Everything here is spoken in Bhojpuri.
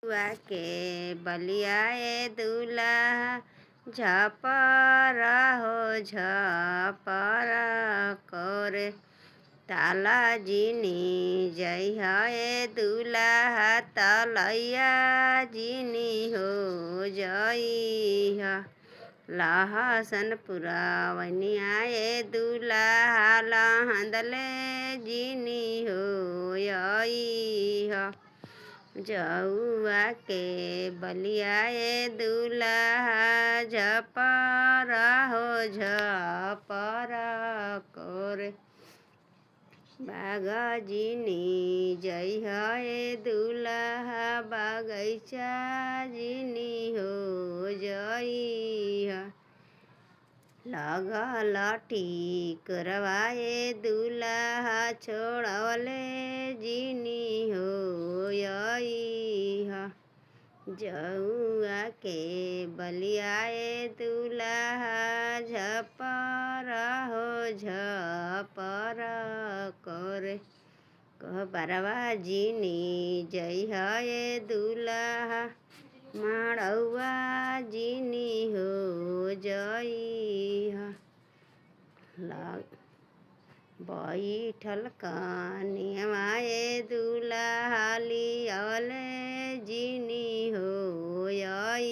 के बलियाए दूल्हा झपरा हो झपरा करे ताला जीनी जय है दूल्हा तलैया जीनी हो जई है लहसन पुरावनिया ये दूल्हा लहंदले जीनी हो यई है जौआ के बलियाए दूल्हा झपरा हो झपरा करे बागजीनी जय है दूल्हा बागैचा जीनी हो जई है लगल करवाए दूल्हा छोड़वले जीनी हो यई है जौआ के बलियाए दूल्हा झपरा हो झपरा करे कह बरवा जीनी जय है दूल्हा माड़ौआ जीनी हो जई है बैठल कनियाए दूल्हा लियले जीनी हो यई